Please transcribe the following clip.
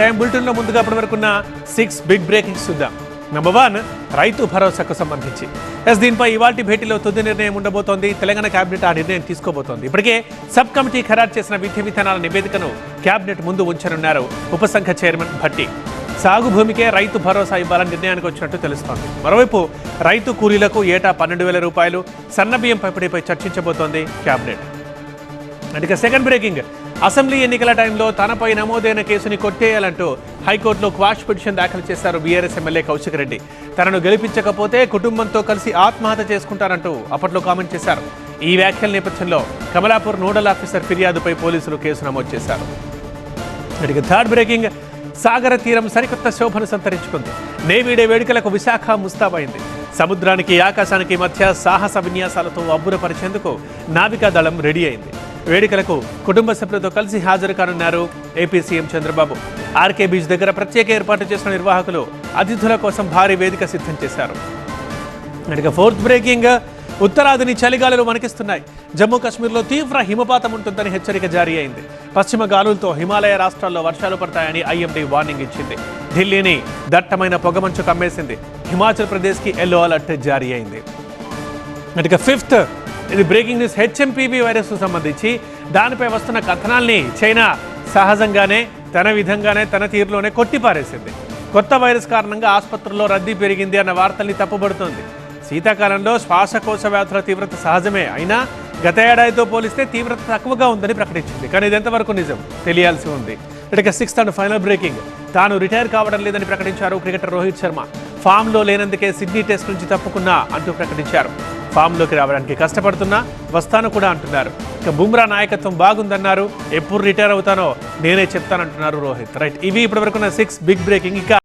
Time బులెటిన్లో ముందుగా ఇప్పటివరకున్న 6 big breakings చూద్దాం. నెంబర్ 1, రైతు భరోసాకు సంబంధించి దీనిపై ఇవాల్టి భేటీలో తుది నిర్ణయం ఉండబోతోంది. తెలంగాణ కేబినెట్ ఆ నిర్ణయం తీసుకోబోతోంది. ఇప్పటికే సబ్ కమిటీ ఖరారు చేసిన విధి విధానాల నివేదికను కేబినెట్ ముందు ఉంచనున్నారు ఉపసంఘ చైర్మన్ భట్టి. సాగు భూమికే రైతు భరోసా ఇవ్వాలని నిర్ణయానికి వచ్చినట్టు తెలుస్తోంది. మరోవైపు రైతు కూలీలకు ఏటా 12,000 రూపాయలు సన్నబియ్యం పంపిణీపై చర్చించబోతోంది కేబినెట్. ఇక సెకండ్ బ్రేకింగ్, అసెంబ్లీ ఎన్నికల టైంలో తనపై నమోదైన కేసుని కొట్టేయాలంటూ హైకోర్టులో క్వాష్ పిటిషన్ దాఖలు చేశారు బీఆర్ఎస్ ఎమ్మెల్యే కౌశిక్ రెడ్డి. తనను గెలిపించకపోతే కుటుంబంతో కలిసి ఆత్మహత్య చేసుకుంటారంటూ అప్పట్లో కామెంట్ చేశారు. ఈ వ్యాఖ్యల నేపథ్యంలో కమలాపూర్ నోడల్ ఆఫీసర్ ఫిర్యాదుపై పోలీసులు కేసు నమోదు చేశారు. ఇక థర్డ్ బ్రేకింగ్, సాగర తీరం సరికొత్త శోభను సంతరించుకుంది. నేవీ డే వేడుకలకు విశాఖ ముస్తాబైంది. సముద్రానికి ఆకాశానికి మధ్య సాహస విన్యాసాలతో అబ్బురపరిచేందుకు నావికా దళం రెడీ అయింది. వేడుకలకు కుటుంబ సభ్యులతో కలిసి హాజరు కానున్నారు AP CM Chandrababu. RK beach దగ్గర ప్రత్యేక ఏర్పాటు చేసిన నిర్వాహకులు అతిథుల కోసం భారీ వేదిక సిద్ధం చేశారు. ఇక ఫోర్త్ బ్రేకింగ్, ఉత్తరాదిని చలిగాలులు వణికిస్తున్నాయి. జమ్మూ కాశ్మీర్లో తీవ్ర హిమపాతం ఉంటుందని హెచ్చరిక జారీ అయింది. పశ్చిమ గాలులతో హిమాలయ రాష్ట్రాల్లో వర్షాలు పడతాయని ఐఎండీ వార్నింగ్ ఇచ్చింది. ఢిల్లీని దట్టమైన పొగమంచు కమ్మేసింది. హిమాచల్ ప్రదేశ్కి ఎల్లో అలర్ట్ జారీ అయింది. ఇక ఫిఫ్త్, ఇది బ్రేకింగ్ న్యూస్. హెచ్ఎంపీవీ వైరస్కు సంబంధించి దానిపై వస్తున్న కథనాల్ని చైనా సహజంగానే తన విధంగానే తన తీరులోనే కొట్టిపారేసింది. కొత్త వైరస్ కారణంగా ఆసుపత్రుల్లో రద్దీ పెరిగింది అన్న వార్తల్ని తప్పుబడుతోంది. శీతాకాలంలో శ్వాసకోశ వ్యాధుల తీవ్రత సహజమే, అయినా గత ఏడాదితో పోలిస్తే తీవ్రత తక్కువగా ఉందని ప్రకటించింది. కానీ ఇది ఎంతవరకు నిజం తెలియాల్సి ఉంది. ఇక సిక్స్త్ అండ్ ఫైనల్ బ్రేకింగ్, తాను రిటైర్ కావడం లేదని ప్రకటించారు క్రికెటర్ రోహిత్ శర్మ. ఫామ్లో లేనందుకే సిడ్నీ టెస్ట్ నుంచి తప్పుకున్నా అంటూ ప్రకటించారు. ఫామ్లోకి రావడానికి కష్టపడుతున్నా వస్తాను కూడా అంటున్నారు. ఇక బుమ్రా నాయకత్వం బాగుందన్నారు. ఎప్పుడు రిటైర్ అవుతానో నేనే చెప్తానంటున్నారు రోహిత్. రైట్, ఇవి ఇప్పటివరకున్న 6 బిగ్ బ్రేకింగ్. ఇక